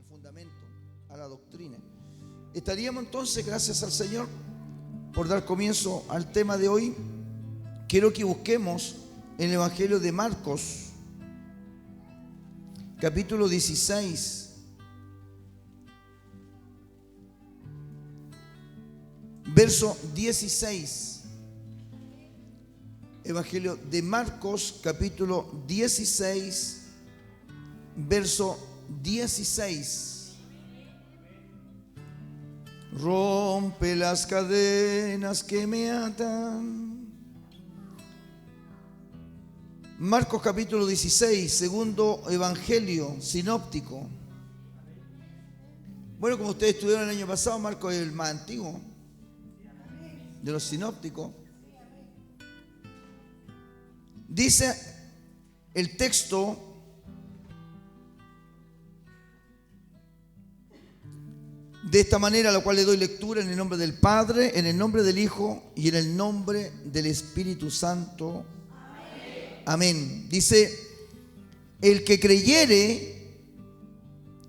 fundamento, a la doctrina. Estaríamos entonces, gracias al Señor, por dar comienzo al tema de hoy. Quiero que busquemos en el Evangelio de Marcos, capítulo 16, verso 16. Evangelio de Marcos, capítulo 16, verso 16. Rompe las cadenas que me atan. Marcos capítulo 16, segundo evangelio sinóptico. Bueno, como ustedes estudiaron el año pasado, Marcos es el más antiguo de los sinópticos. Dice el texto: de esta manera, a la cual le doy lectura en el nombre del Padre, en el nombre del Hijo y en el nombre del Espíritu Santo. Amén. Dice: el que creyere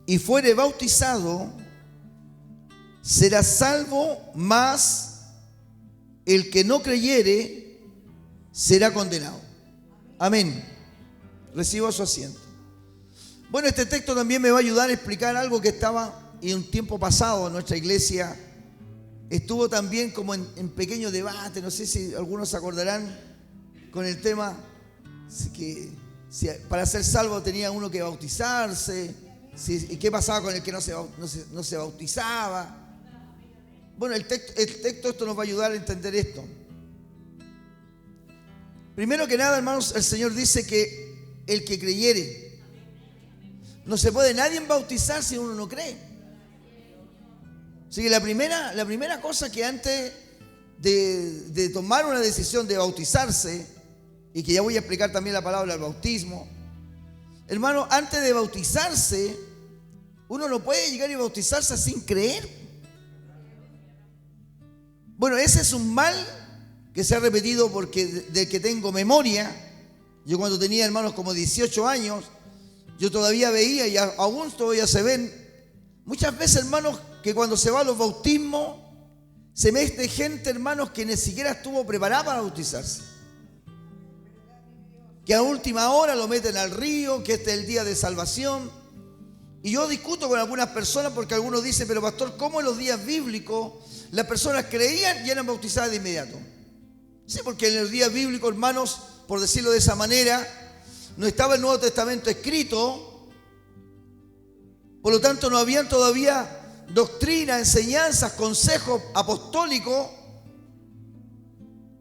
y fuere bautizado será salvo, mas el que no creyere será condenado. Amén. Reciba su asiento. Bueno, este texto también me va a ayudar a explicar algo que estaba en un tiempo pasado en nuestra iglesia. Estuvo también como en pequeño debate, no sé si algunos se acordarán, con el tema que si para ser salvo tenía uno que bautizarse, y qué pasaba con el que no se bautizaba. Bueno, el texto esto nos va a ayudar a entender esto. Primero que nada, hermanos, el Señor dice que el que creyere. No se puede nadie bautizar si uno no cree. Así que la primera cosa que antes de tomar una decisión de bautizarse, y que ya voy a explicar también la palabra del bautismo, hermano, antes de bautizarse, uno no puede llegar y bautizarse sin creer. Bueno, ese es un mal que se ha repetido porque del que tengo memoria. Yo cuando tenía, hermanos, como 18 años, yo todavía veía, y aún todavía se ven, muchas veces, hermanos, que cuando se va a los bautismos, se mete gente, hermanos, que ni siquiera estuvo preparada para bautizarse. Que a última hora lo meten al río, que este es el día de salvación. Y yo discuto con algunas personas porque algunos dicen: pero pastor, ¿cómo en los días bíblicos las personas creían y eran bautizadas de inmediato? Sí, porque en los días bíblicos, hermanos, por decirlo de esa manera, no estaba el Nuevo Testamento escrito. Por lo tanto, no habían todavía doctrina, enseñanzas, consejos apostólicos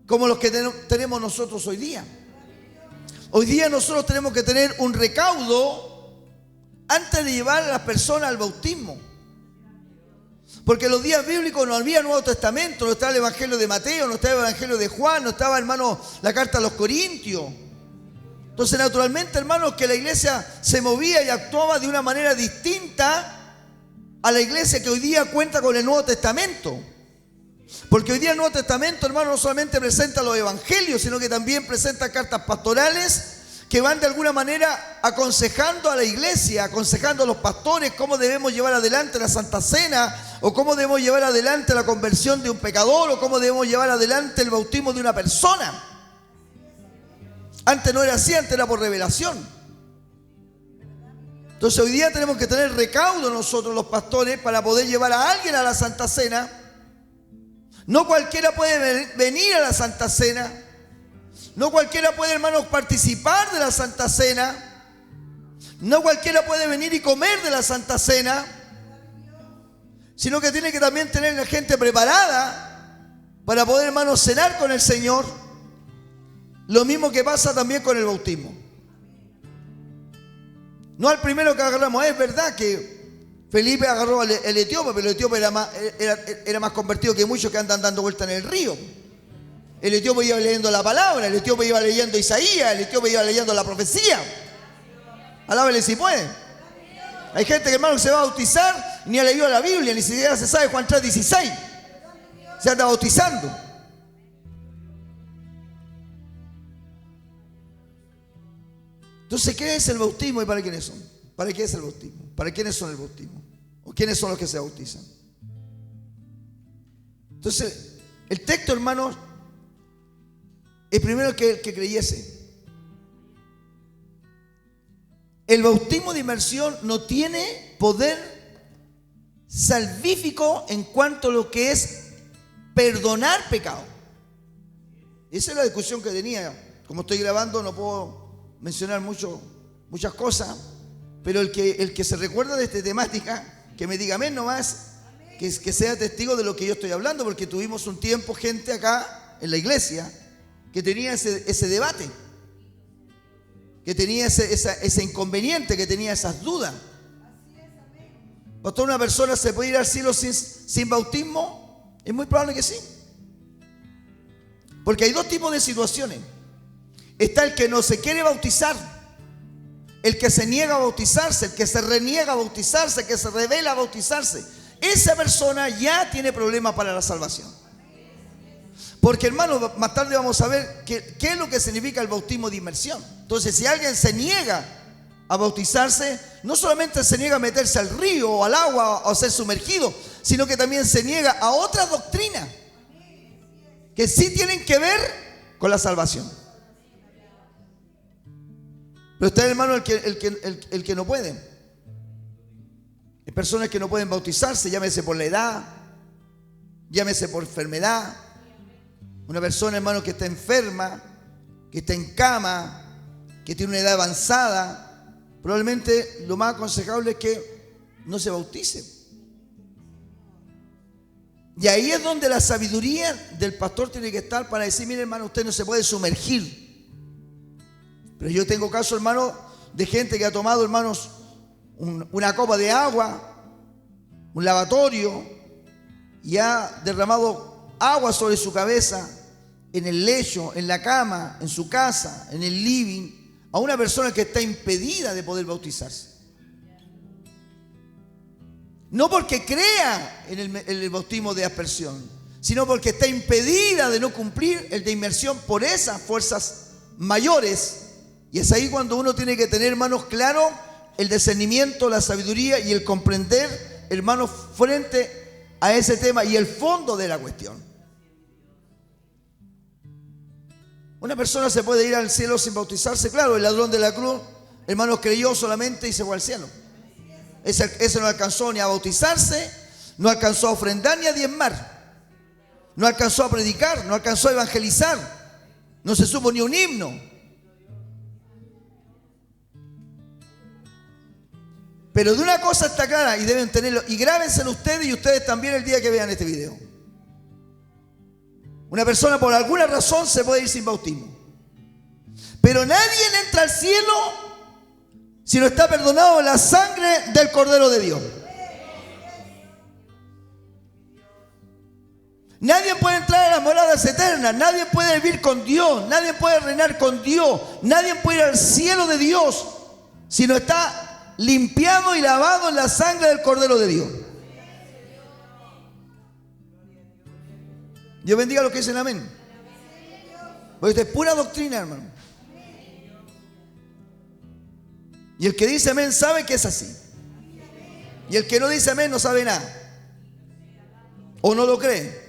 como los que tenemos nosotros hoy día. Hoy día nosotros tenemos que tener un recaudo antes de llevar a las personas al bautismo. Porque en los días bíblicos no había Nuevo Testamento, no estaba el Evangelio de Mateo, no estaba el Evangelio de Juan, no estaba, hermano, la carta a los Corintios. Entonces, naturalmente, hermanos, que la iglesia se movía y actuaba de una manera distinta a la iglesia que hoy día cuenta con el Nuevo Testamento. Porque hoy día el Nuevo Testamento, hermano, no solamente presenta los evangelios, sino que también presenta cartas pastorales que van de alguna manera aconsejando a la iglesia, aconsejando a los pastores cómo debemos llevar adelante la Santa Cena, o cómo debemos llevar adelante la conversión de un pecador, o cómo debemos llevar adelante el bautismo de una persona. Antes no era así, antes era por revelación. Entonces hoy día tenemos que tener recaudo nosotros los pastores para poder llevar a alguien a la Santa Cena. No cualquiera puede venir a la Santa Cena. No cualquiera puede, hermanos, participar de la Santa Cena. No cualquiera puede venir y comer de la Santa Cena. Sino que tiene que también tener la gente preparada para poder, hermanos, cenar con el Señor. Lo mismo que pasa también con el bautismo. No al primero que agarramos. Es verdad que Felipe agarró al etíope, pero el etíope era más convertido que muchos que andan dando vuelta en el río. El etíope iba leyendo la palabra, el etíope iba leyendo Isaías, el etíope iba leyendo la profecía. Alábele si puede. Hay gente que, hermano, que se va a bautizar, ni ha leído la Biblia, ni siquiera se sabe Juan 3:16. Se anda bautizando. Entonces, ¿qué es el bautismo y para quiénes son? ¿Para qué es el bautismo? ¿Para quiénes son el bautismo? ¿Quiénes son los que se bautizan? Entonces, el texto, hermanos, es primero que creyese. El bautismo de inmersión no tiene poder salvífico en cuanto a lo que es perdonar pecado. Esa es la discusión que tenía. Como estoy grabando no puedo mencionar muchas cosas, pero el que se recuerda de esta temática, que me diga amén nomás, que sea testigo de lo que yo estoy hablando, porque tuvimos un tiempo gente acá en la iglesia que tenía ese debate, que tenía ese inconveniente, que tenía esas dudas. Pastor, ¿una persona se puede ir al cielo sin bautismo? Es muy probable que sí. Porque hay dos tipos de situaciones. Está el que no se quiere bautizar, el que se niega a bautizarse, el que se reniega a bautizarse, el que se revela a bautizarse. Esa persona ya tiene problemas para la salvación. Porque, hermano, más tarde vamos a ver qué es lo que significa el bautismo de inmersión. Entonces, si alguien se niega a bautizarse, no solamente se niega a meterse al río o al agua o a ser sumergido, sino que también se niega a otras doctrinas que sí tienen que ver con la salvación. Pero está, hermano, el que no puede. Hay personas que no pueden bautizarse, llámese por la edad, llámese por enfermedad. Una persona, hermano, que está enferma, que está en cama, que tiene una edad avanzada, probablemente lo más aconsejable es que no se bautice. Y ahí es donde la sabiduría del pastor tiene que estar para decir: mire, hermano, usted no se puede sumergir. Pero yo tengo caso, hermano, de gente que ha tomado, hermanos, una copa de agua, un lavatorio, y ha derramado agua sobre su cabeza, en el lecho, en la cama, en su casa, en el living, a una persona que está impedida de poder bautizarse. No porque crea en el bautismo de aspersión, sino porque está impedida de no cumplir el de inmersión por esas fuerzas mayores. Y es ahí cuando uno tiene que tener, hermanos, claro el discernimiento, la sabiduría y el comprender, hermanos, frente a ese tema y el fondo de la cuestión. Una persona se puede ir al cielo sin bautizarse. Claro, el ladrón de la cruz, hermanos, creyó solamente y se fue al cielo. Ese no alcanzó ni a bautizarse, no alcanzó a ofrendar ni a diezmar, no alcanzó a predicar, no alcanzó a evangelizar, no se supo ni un himno. Pero de una cosa está clara y deben tenerlo, y grábenselo ustedes y ustedes también el día que vean este video. Una persona por alguna razón se puede ir sin bautismo, pero nadie entra al cielo si no está perdonado en la sangre del Cordero de Dios. Nadie puede entrar a las moradas eternas, nadie puede vivir con Dios, nadie puede reinar con Dios, nadie puede ir al cielo de Dios si no está limpiado y lavado en la sangre del Cordero de Dios. Dios bendiga a los que dicen amén. Porque esto es pura doctrina, hermano. Y el que dice amén sabe que es así. Y el que no dice amén no sabe nada. O no lo cree.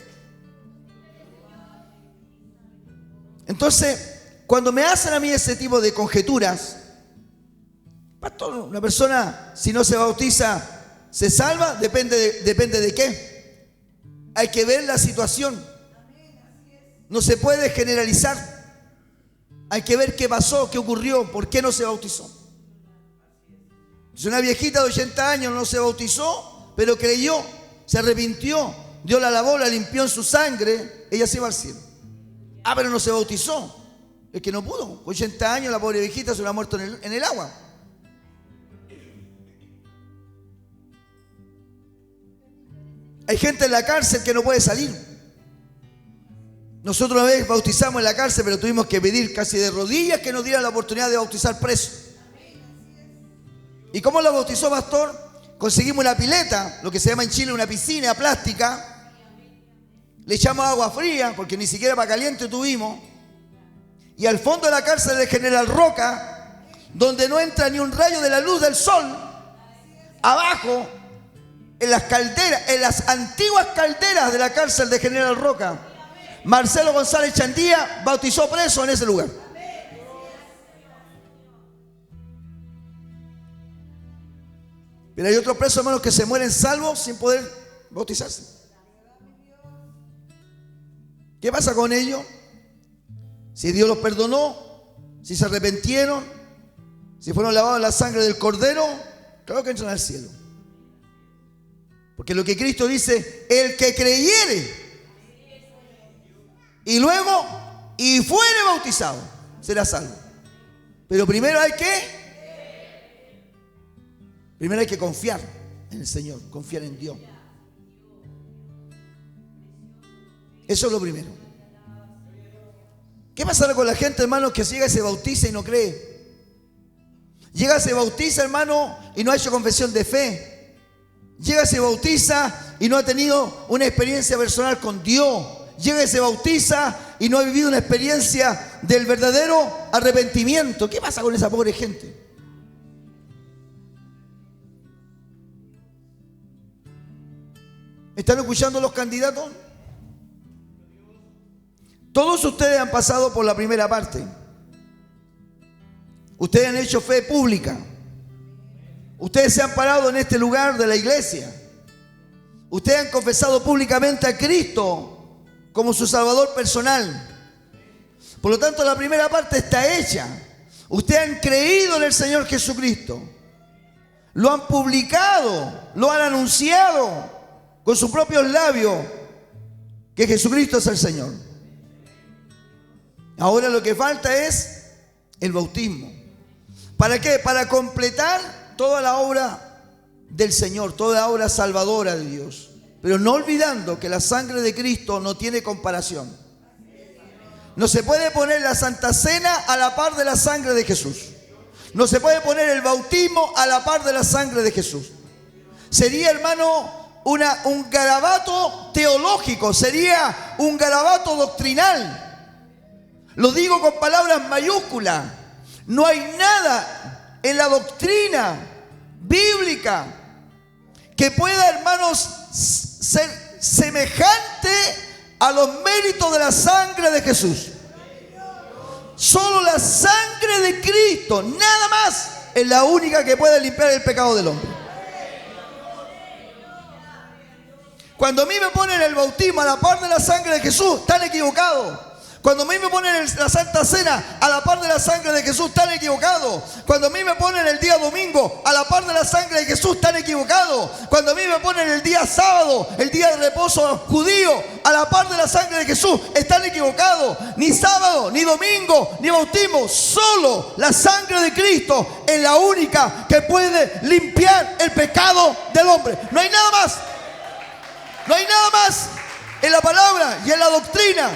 Entonces, cuando me hacen a mí ese tipo de conjeturas, pastor, una persona si no se bautiza, ¿se salva? Depende de qué. Hay que ver la situación. No se puede generalizar. Hay que ver qué pasó, qué ocurrió, por qué no se bautizó. Si una viejita de 80 años no se bautizó, pero creyó, se arrepintió, Dios la lavó, la limpió en su sangre, ella se va al cielo. Ah, pero no se bautizó. Es que no pudo. 80 años la pobre viejita se la ha muerto en el agua. Hay gente en la cárcel que no puede salir. Nosotros una vez bautizamos en la cárcel, pero tuvimos que pedir casi de rodillas que nos dieran la oportunidad de bautizar presos. ¿Y cómo la bautizó, pastor? Conseguimos una pileta, lo que se llama en Chile una piscina plástica. Le echamos agua fría, porque ni siquiera para caliente tuvimos. Y al fondo de la cárcel de General Roca, donde no entra ni un rayo de la luz del sol, abajo en las calderas, en las antiguas calderas de la cárcel de General Roca. Marcelo González Chandía bautizó preso en ese lugar. Pero hay otros presos, hermanos, que se mueren salvos sin poder bautizarse. ¿Qué pasa con ellos? Si Dios los perdonó, si se arrepintieron, si fueron lavados en la sangre del Cordero, claro que entran al cielo. Porque lo que Cristo dice, el que creyere y luego y fuere bautizado, será salvo. Pero primero hay que confiar en el Señor, confiar en Dios. Eso es lo primero. ¿Qué pasará con la gente, hermano, que llega y se bautiza y no cree? Llega, se bautiza, hermano, y no ha hecho confesión de fe. Llega, se bautiza y no ha tenido una experiencia personal con Dios. Llega y se bautiza y no ha vivido una experiencia del verdadero arrepentimiento. ¿Qué pasa con esa pobre gente? ¿Están escuchando los candidatos? Todos ustedes han pasado por la primera parte. Ustedes han hecho fe pública. Ustedes se han parado en este lugar de la iglesia. Ustedes han confesado públicamente a Cristo como su Salvador personal. Por lo tanto, la primera parte está hecha. Ustedes han creído en el Señor Jesucristo. Lo han publicado, lo han anunciado con sus propios labios que Jesucristo es el Señor. Ahora lo que falta es el bautismo. ¿Para qué? Para completar toda la obra del Señor, toda la obra salvadora de Dios. Pero no olvidando que la sangre de Cristo no tiene comparación. No se puede poner la Santa Cena a la par de la sangre de Jesús. No se puede poner el bautismo a la par de la sangre de Jesús. Sería, hermano, un garabato teológico, sería un garabato doctrinal. Lo digo con palabras mayúsculas. No hay nada en la doctrina bíblica que pueda, hermanos, ser semejante a los méritos de la sangre de Jesús. Solo la sangre de Cristo, nada más, es la única que puede limpiar el pecado del hombre. Cuando a mí me ponen el bautismo a la par de la sangre de Jesús, están equivocados. Cuando a mí me ponen la Santa Cena a la par de la sangre de Jesús, están equivocados. Cuando a mí me ponen el día domingo a la par de la sangre de Jesús, están equivocados. Cuando a mí me ponen el día sábado, el día de reposo judío, a la par de la sangre de Jesús, están equivocados. Ni sábado, ni domingo, ni bautismo. Solo la sangre de Cristo es la única que puede limpiar el pecado del hombre. No hay nada más. No hay nada más en la palabra y en la doctrina.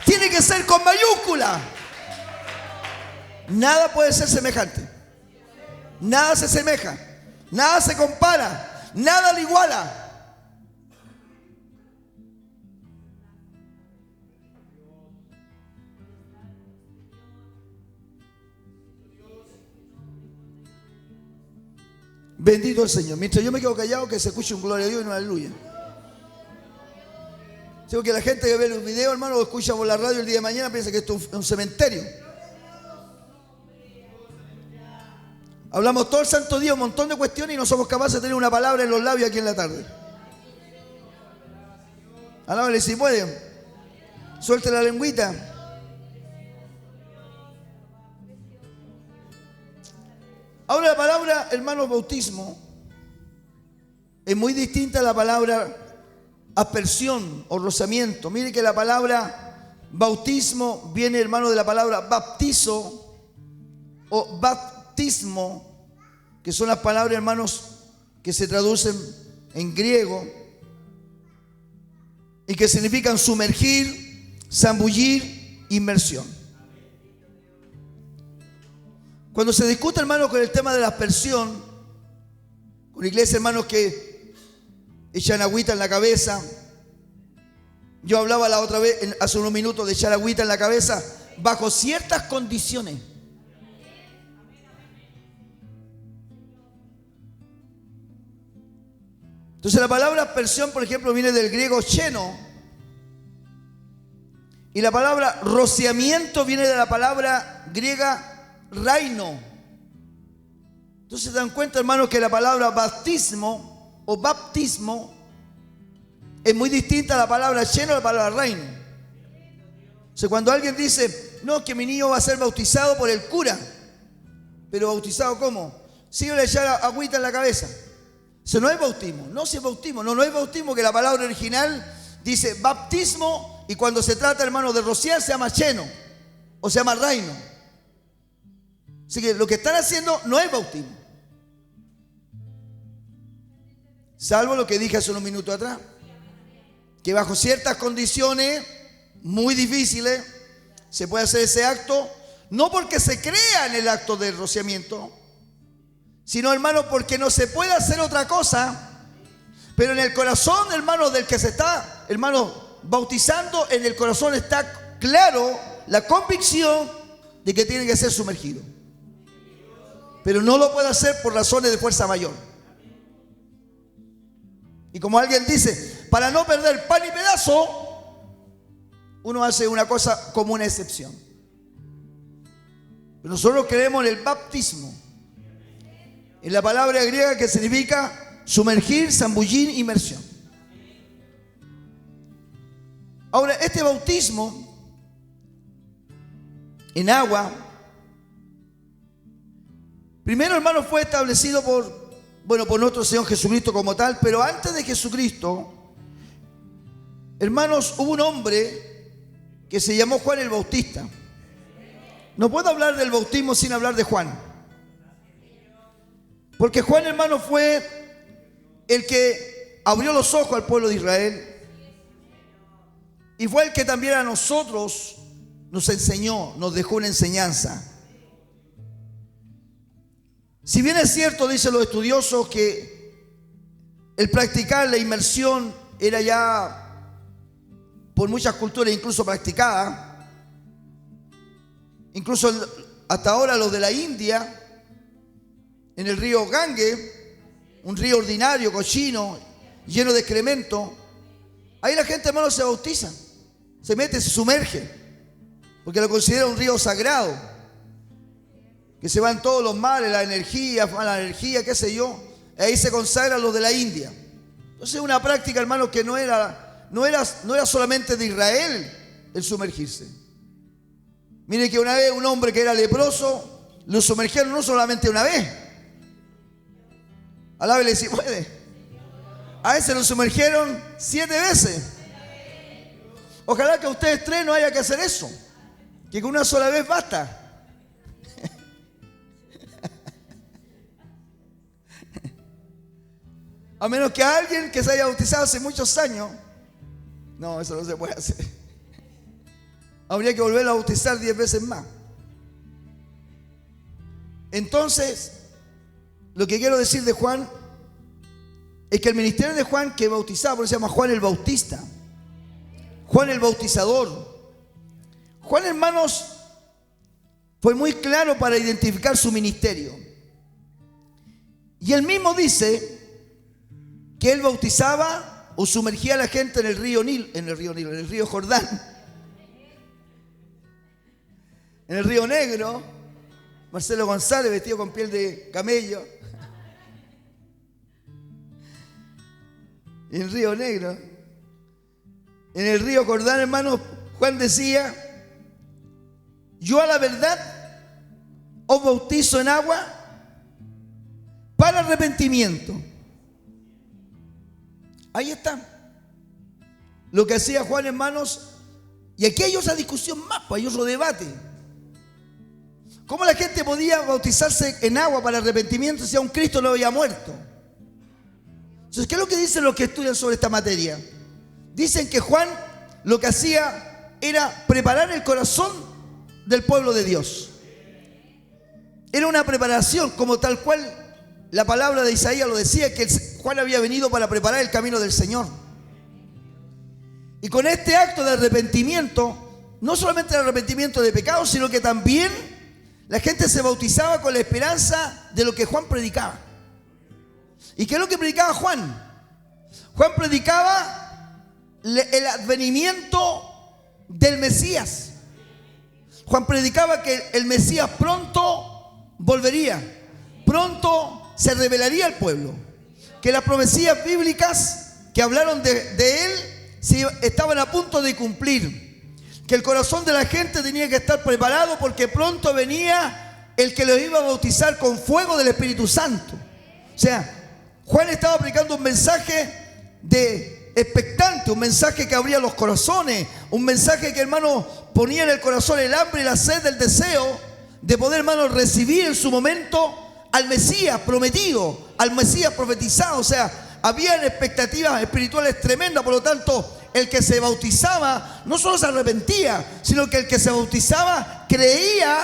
Tiene que ser con mayúscula. Nada puede ser semejante. Nada se semeja. Nada se compara. Nada le iguala. Bendito el Señor. Mientras yo me quedo callado, que se escuche un gloria a Dios y un aleluya. Digo que la gente que ve los videos, hermano, o escucha por la radio el día de mañana, piensa que esto es un cementerio. Hablamos todo el santo día un montón de cuestiones y no somos capaces de tener una palabra en los labios aquí en la tarde. Alábale si puede. Suelte la lengüita. Ahora la palabra, hermanos, bautismo es muy distinta a la palabra aspersión o rozamiento. Mire que la palabra bautismo viene, hermano, de la palabra baptizo o baptismo, que son las palabras, hermanos, que se traducen en griego y que significan sumergir, zambullir, inmersión. Cuando se discute, hermanos, con el tema de la aspersión, con iglesias, hermanos, que echan agüita en la cabeza. Yo hablaba la otra vez, hace unos minutos, de echar agüita en la cabeza bajo ciertas condiciones. Entonces la palabra aspersión, por ejemplo, viene del griego cheno. Y la palabra rociamiento viene de la palabra griega raino. Entonces se dan cuenta, hermanos, que la palabra bautismo o baptismo es muy distinta a la palabra cheno a la palabra reino. O sea, cuando alguien dice, no, que mi niño va a ser bautizado por el cura, pero ¿bautizado cómo? Si yo le echara agüita en la cabeza. Eso no es bautismo. No, si es bautismo. No es bautismo, que la palabra original dice baptismo, y cuando se trata, hermano, de rociar se llama cheno o se llama reino. Así que lo que están haciendo no es bautismo. Salvo lo que dije hace unos minutos atrás, que bajo ciertas condiciones muy difíciles se puede hacer ese acto, no porque se crea en el acto del rociamiento, sino, hermano, porque no se puede hacer otra cosa, pero en el corazón, hermano, del que se está, hermano, bautizando, en el corazón está claro la convicción de que tiene que ser sumergido. Pero no lo puede hacer por razones de fuerza mayor. Y como alguien dice, para no perder pan y pedazo, uno hace una cosa como una excepción. Pero nosotros creemos en el baptismo, en la palabra griega que significa sumergir, zambullir, inmersión. Ahora, este bautismo en agua, primero, hermano, fue establecido por nuestro Señor Jesucristo como tal, pero antes de Jesucristo, hermanos, hubo un hombre que se llamó Juan el Bautista. No puedo hablar del bautismo sin hablar de Juan, porque Juan, hermano, fue el que abrió los ojos al pueblo de Israel y fue el que también a nosotros nos enseñó, nos dejó una enseñanza. Si bien es cierto, dicen los estudiosos, que el practicar la inmersión era ya por muchas culturas incluso practicada, incluso hasta ahora los de la India, en el río Gange, un río ordinario, cochino, lleno de excremento, ahí la gente, hermano, se bautiza, se mete, se sumerge, porque lo considera un río sagrado, que se van todos los males, la energía, qué sé yo. Ahí se consagran los de la India. Entonces, una práctica, hermanos, que no era solamente de Israel el sumergirse. Mire que una vez un hombre que era leproso lo sumergieron no solamente una vez. Alábele si puede. A ese lo sumergieron 7 veces. Ojalá que a ustedes 3 no haya que hacer eso, que con una sola vez basta. A menos que alguien que se haya bautizado hace muchos años. No, eso no se puede hacer. Habría que volverlo a bautizar 10 veces más. Entonces, lo que quiero decir de Juan es que el ministerio de Juan, que bautizaba, por eso se llama Juan el Bautista, Juan el Bautizador. Juan, hermanos, fue muy claro para identificar su ministerio. Y él mismo dice que él bautizaba o sumergía a la gente en el río Jordán, en el río Negro. Marcelo González vestido con piel de camello, en el río Negro, en el río Jordán, hermanos. Juan decía: yo a la verdad os bautizo en agua para arrepentimiento. Ahí está lo que hacía Juan, hermanos. Y aquí hay otra discusión más, hay otro debate. ¿Cómo la gente podía bautizarse en agua para arrepentimiento si aún Cristo no había muerto? Entonces, ¿qué es lo que dicen los que estudian sobre esta materia? Dicen que Juan lo que hacía era preparar el corazón del pueblo de Dios. Era una preparación, como tal cual la palabra de Isaías lo decía, que Juan había venido para preparar el camino del Señor. Y con este acto de arrepentimiento, no solamente el arrepentimiento de pecados, sino que también la gente se bautizaba con la esperanza de lo que Juan predicaba. ¿Y qué es lo que predicaba Juan? Juan predicaba el advenimiento del Mesías. Juan predicaba que el Mesías pronto volvería, pronto se revelaría al pueblo, que las profecías bíblicas que hablaron de él estaban a punto de cumplir, que el corazón de la gente tenía que estar preparado porque pronto venía el que los iba a bautizar con fuego del Espíritu Santo. O sea, Juan estaba predicando un mensaje de expectante, un mensaje que abría los corazones, un mensaje que, hermano, ponía en el corazón el hambre y la sed del deseo de poder, hermano, recibir en su momento al Mesías prometido, al Mesías profetizado. O sea, habían expectativas espirituales tremendas. Por lo tanto, el que se bautizaba no solo se arrepentía, sino que el que se bautizaba creía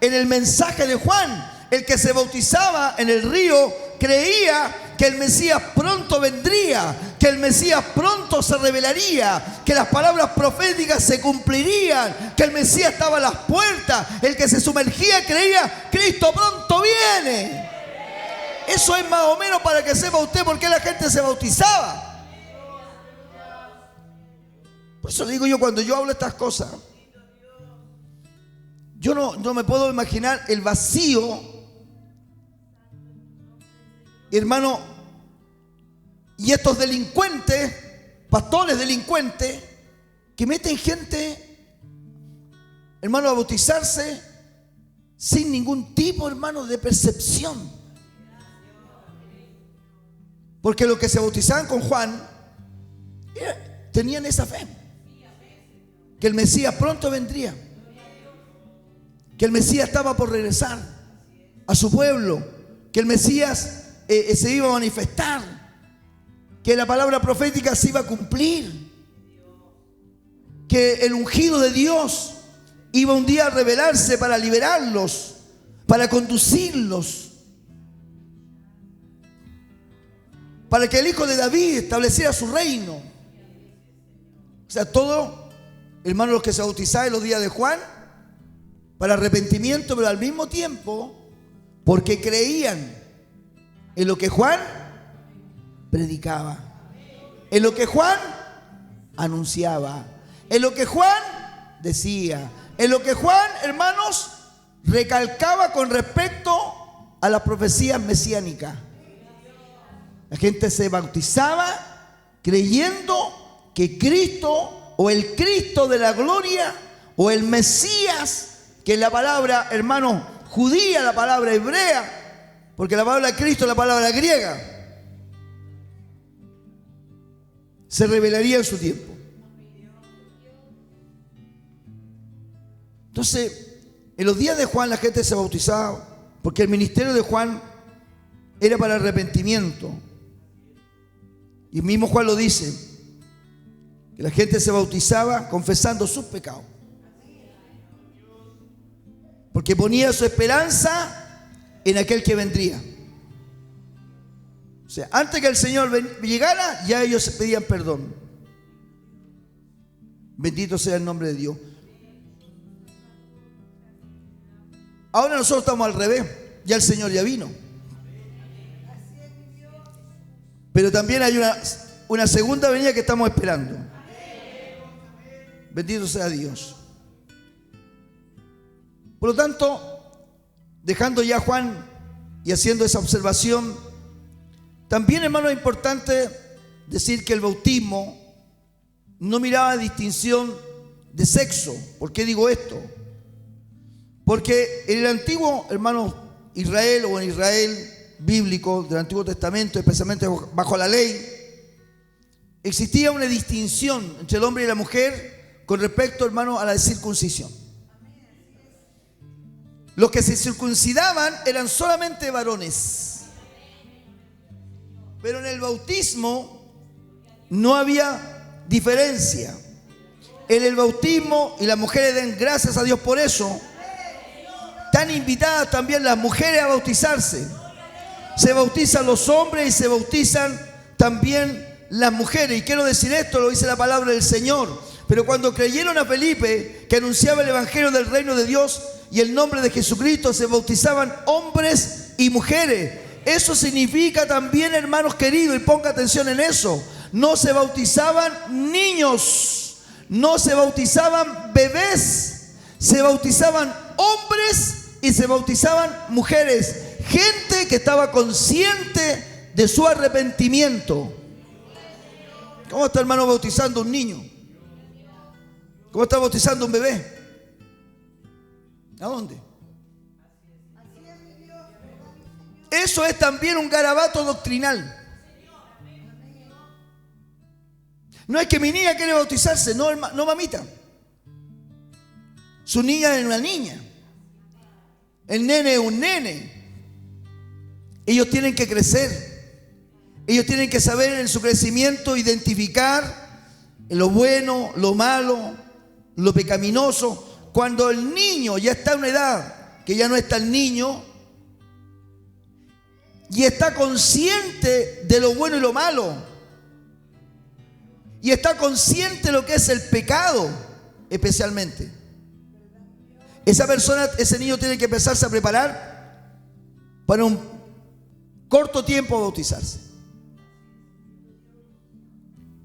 en el mensaje de Juan. El que se bautizaba en el río creía que el Mesías pronto vendría, que el Mesías pronto se revelaría, que las palabras proféticas se cumplirían, que el Mesías estaba a las puertas. El que se sumergía creía: Cristo pronto viene. Eso es más o menos para que sepa usted por qué la gente se bautizaba. Por eso digo yo, cuando yo hablo estas cosas, yo no me puedo imaginar el vacío, hermano, y estos delincuentes, pastores delincuentes, que meten gente, hermano, a bautizarse sin ningún tipo, hermano, de percepción. Porque los que se bautizaban con Juan tenían esa fe, que el Mesías pronto vendría, que el Mesías estaba por regresar a su pueblo, que el Mesías se iba a manifestar, que la palabra profética se iba a cumplir, que el ungido de Dios iba un día a revelarse para liberarlos, para conducirlos, para que el hijo de David estableciera su reino. O sea, todo, hermanos, los que se bautizaban en los días de Juan, para arrepentimiento, pero al mismo tiempo porque creían en lo que Juan predicaba, en lo que Juan anunciaba, en lo que Juan decía, en lo que Juan, hermanos, recalcaba con respecto a las profecías mesiánicas. La gente se bautizaba creyendo que Cristo, o el Cristo de la gloria, o el Mesías, que es la palabra, hermano, judía, la palabra hebrea, porque la palabra Cristo es la palabra griega, se revelaría en su tiempo. Entonces, en los días de Juan la gente se bautizaba porque el ministerio de Juan era para arrepentimiento. Y mismo Juan lo dice, que la gente se bautizaba confesando sus pecados, porque ponía su esperanza en aquel que vendría. O sea, antes que el Señor llegara, ya ellos pedían perdón. Bendito sea el nombre de Dios. Ahora nosotros estamos al revés, ya el Señor ya vino. Pero también hay una segunda venida que estamos esperando. Bendito sea Dios. Por lo tanto, dejando ya a Juan y haciendo esa observación, también, hermano, es importante decir que el bautismo no miraba distinción de sexo. ¿Por qué digo esto? Porque en el antiguo, hermano, Israel, o en Israel bíblico del Antiguo Testamento, especialmente bajo la ley, existía una distinción entre el hombre y la mujer con respecto, hermano, a la circuncisión. Los que se circuncidaban eran solamente varones, pero en el bautismo no había diferencia. En el bautismo, y las mujeres den gracias a Dios por eso, están invitadas también las mujeres a bautizarse. Se bautizan los hombres y se bautizan también las mujeres. Y quiero decir esto, lo dice la palabra del Señor. Pero cuando creyeron a Felipe, que anunciaba el evangelio del reino de Dios y el nombre de Jesucristo, se bautizaban hombres y mujeres. Eso significa también, hermanos queridos, y ponga atención en eso, no se bautizaban niños, no se bautizaban bebés, se bautizaban hombres y se bautizaban mujeres, gente que estaba consciente de su arrepentimiento. ¿Cómo está, hermano, bautizando un niño? ¿Cómo está bautizando un bebé? ¿A dónde? Eso es también un garabato doctrinal. No es que mi niña quiere bautizarse, no, no, mamita. Su niña es una niña. El nene es un nene. Ellos tienen que crecer. Ellos tienen que saber en su crecimiento identificar lo bueno, lo malo, lo pecaminoso. Cuando el niño ya está en una edad que ya no es tan niño y está consciente de lo bueno y lo malo, y está consciente de lo que es el pecado, especialmente, esa persona, ese niño tiene que empezarse a preparar para un corto tiempo a bautizarse,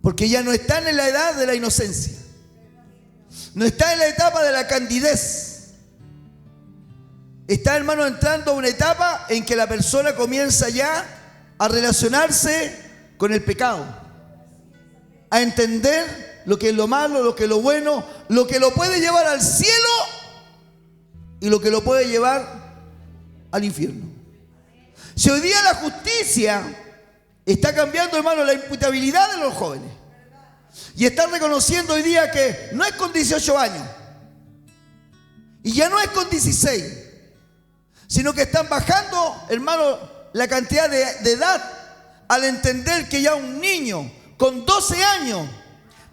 porque ya no están en la edad de la inocencia, no está en la etapa de la candidez. Está, hermano, entrando a una etapa en que la persona comienza ya a relacionarse con el pecado, a entender lo que es lo malo, lo que es lo bueno, lo que lo puede llevar al cielo y lo que lo puede llevar al infierno. Si hoy día la justicia está cambiando, hermano, la imputabilidad de los jóvenes, y están reconociendo hoy día que no es con 18 años y ya no es con 16, sino que están bajando, hermano, la cantidad de edad, al entender que ya un niño con 12 años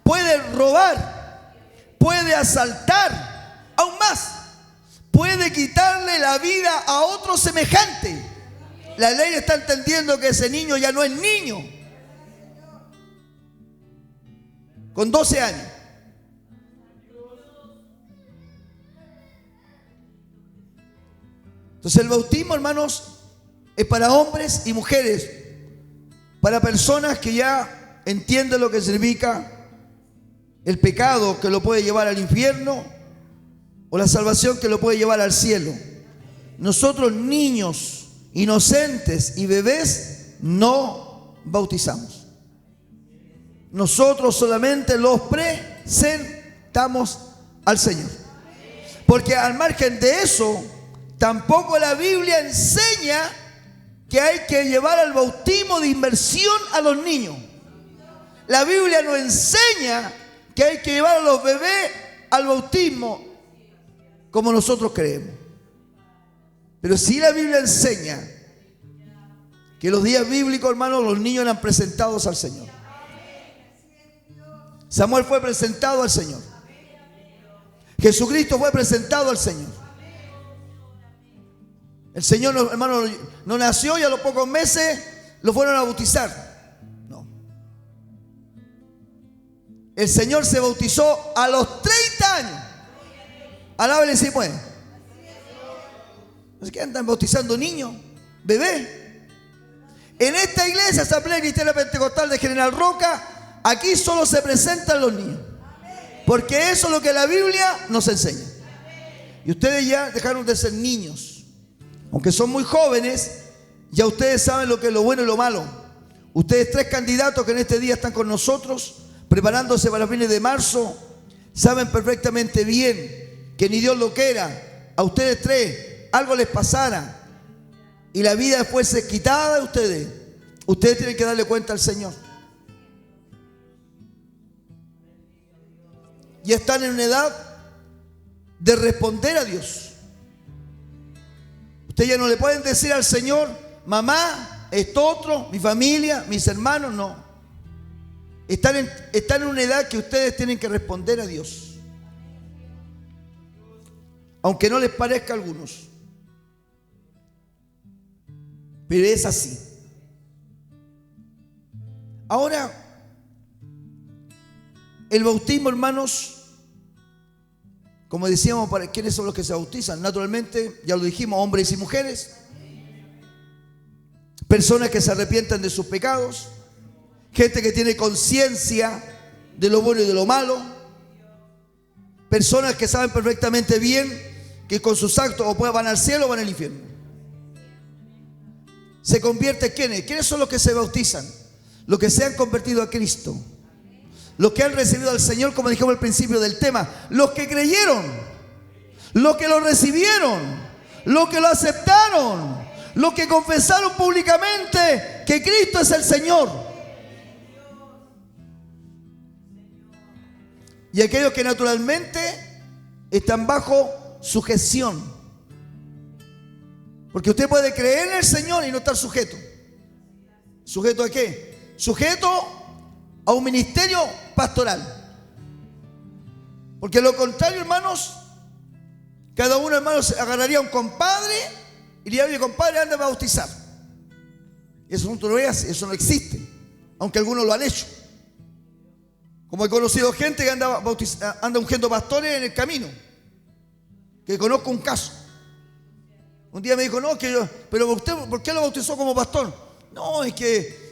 puede robar, puede asaltar, aún más, puede quitarle la vida a otro semejante. La ley está entendiendo que ese niño ya no es niño, con 12 años. Entonces el bautismo, hermanos, es para hombres y mujeres, para personas que ya entienden lo que significa el pecado que lo puede llevar al infierno o la salvación que lo puede llevar al cielo. Nosotros, niños, inocentes y bebés, no bautizamos. Nosotros solamente los presentamos al Señor. Porque al margen de eso, tampoco la Biblia enseña que hay que llevar al bautismo de inmersión a los niños. La Biblia no enseña que hay que llevar a los bebés al bautismo como nosotros creemos. Pero sí la Biblia enseña que los días bíblicos, hermanos, los niños eran presentados al Señor. Samuel fue presentado al Señor. Jesucristo fue presentado al Señor. El Señor, hermano, no nació y a los pocos meses lo fueron a bautizar. No. El Señor se bautizó a los 30 años. Alábele si puede. ¿No se andan bautizando niños, bebés? En esta iglesia, Asamblea Cristiana Pentecostal de General Roca, aquí solo se presentan los niños. Porque eso es lo que la Biblia nos enseña. Y ustedes ya dejaron de ser niños. Aunque son muy jóvenes, ya ustedes saben lo que es lo bueno y lo malo. Ustedes 3 candidatos que en este día están con nosotros, preparándose para fines de marzo, saben perfectamente bien que ni Dios lo quiera, a ustedes 3 algo les pasara y la vida fuese quitada de ustedes. Ustedes tienen que darle cuenta al Señor. Ya están en una edad de responder a Dios. Ustedes ya no le pueden decir al Señor, mamá, esto otro, mi familia, mis hermanos, no. Están en una edad que ustedes tienen que responder a Dios. Aunque no les parezca a algunos. Pero es así. Ahora, el bautismo, hermanos, como decíamos, ¿para quiénes son los que se bautizan? Naturalmente, ya lo dijimos, hombres y mujeres. personas que se arrepientan de sus pecados, gente que tiene conciencia de lo bueno y de lo malo, personas que saben perfectamente bien que con sus actos o van al cielo o van al infierno. Se convierte ¿quiénes? ¿Quiénes son los que se bautizan? Los que se han convertido a Cristo, los que han recibido al Señor, como dijimos al principio del tema, los que creyeron, los que lo recibieron, los que lo aceptaron, los que confesaron públicamente que Cristo es el Señor. Y aquellos que naturalmente están bajo sujeción. Porque usted puede creer en el Señor y no estar sujeto. ¿Sujeto a qué? Sujeto a un ministerio pastoral. Porque lo contrario, hermanos, cada uno, hermanos, agarraría a un compadre y le diría: compadre, anda a bautizar. Eso no lo hace, eso no existe, aunque algunos lo han hecho. Como he conocido gente que anda ungiendo pastores en el camino, que conozco un caso. Un día me dijo: no, pero usted, ¿por qué lo bautizó como pastor? No, es que